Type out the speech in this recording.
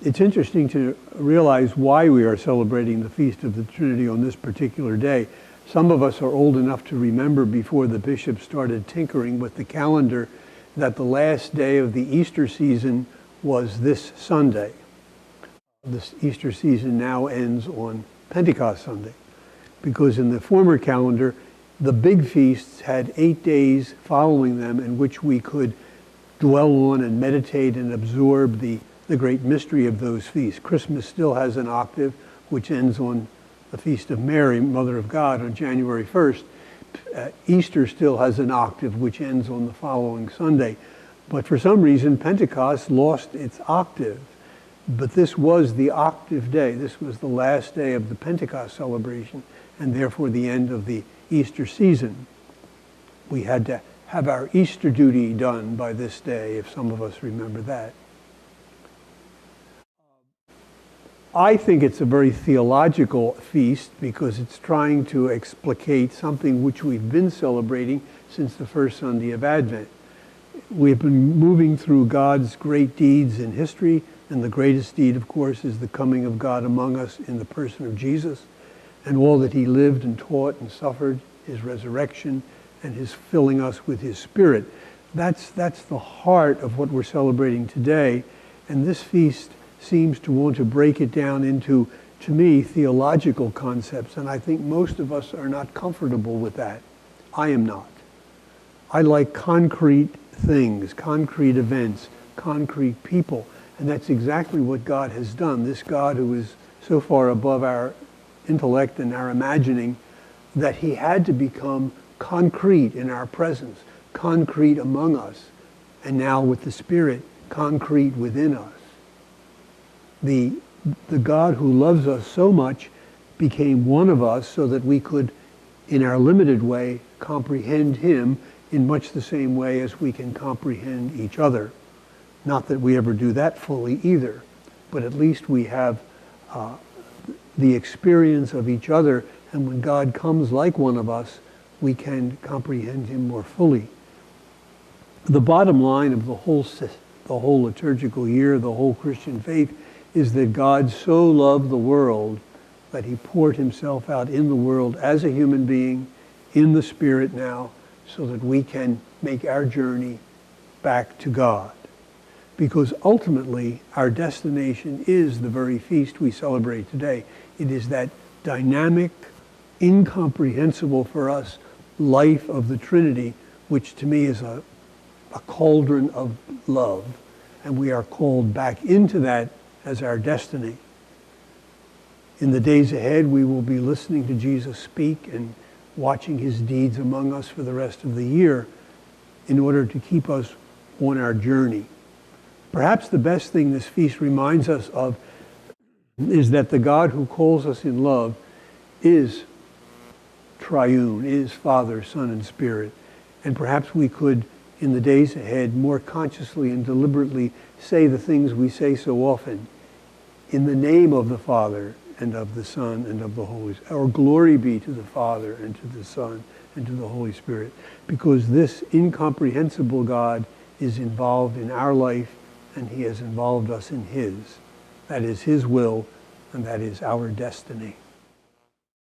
It's interesting to realize why we are celebrating the Feast of the Trinity on this particular day. Some of us are old enough to remember before the bishop started tinkering with the calendar that the last day of the Easter season was this Sunday. This Easter season now ends on Pentecost Sunday, because in the former calendar, the big feasts had 8 days following them in which we could dwell on and meditate and absorb the great mystery of those feasts. Christmas still has an octave, which ends on the Feast of Mary, Mother of God, on January 1st. Easter still has an octave, which ends on the following Sunday. But for some reason, Pentecost lost its octave. But this was the octave day. This was the last day of the Pentecost celebration, and therefore the end of the Easter season. We had to have our Easter duty done by this day, if some of us remember that. I think it's a very theological feast because it's trying to explicate something which we've been celebrating since the first Sunday of Advent. We've been moving through God's great deeds in history, and the greatest deed, of course, is the coming of God among us in the person of Jesus, and all that he lived and taught and suffered, his resurrection, and his filling us with his Spirit. That's the heart of what we're celebrating today, and this feast seems to want to break it down into, to me, theological concepts, and I think most of us are not comfortable with that. I am not. I like concrete things, concrete events, concrete people, and that's exactly what God has done. This God who is so far above our intellect and our imagining that he had to become concrete in our presence, concrete among us, and now with the Spirit, concrete within us. The God who loves us so much became one of us so that we could, in our limited way, comprehend him in much the same way as we can comprehend each other. Not that we ever do that fully either, but at least we have the experience of each other, and when God comes like one of us, we can comprehend him more fully. The bottom line of the whole liturgical year, the whole Christian faith, is that God so loved the world that he poured himself out in the world as a human being, in the Spirit now, so that we can make our journey back to God. Because ultimately, our destination is the very feast we celebrate today. It is that dynamic, incomprehensible for us life of the Trinity, which to me is a cauldron of love. And we are called back into that as our destiny. In the days ahead, we will be listening to Jesus speak and watching his deeds among us for the rest of the year in order to keep us on our journey. Perhaps the best thing this feast reminds us of is that the God who calls us in love is triune, is Father, Son, and Spirit. And perhaps we could, in the days ahead, more consciously and deliberately say the things we say so often. In the name of the Father, and of the Son, and of the Holy Spirit. Our glory be to the Father, and to the Son, and to the Holy Spirit. Because this incomprehensible God is involved in our life, and he has involved us in his. That is his will, and that is our destiny.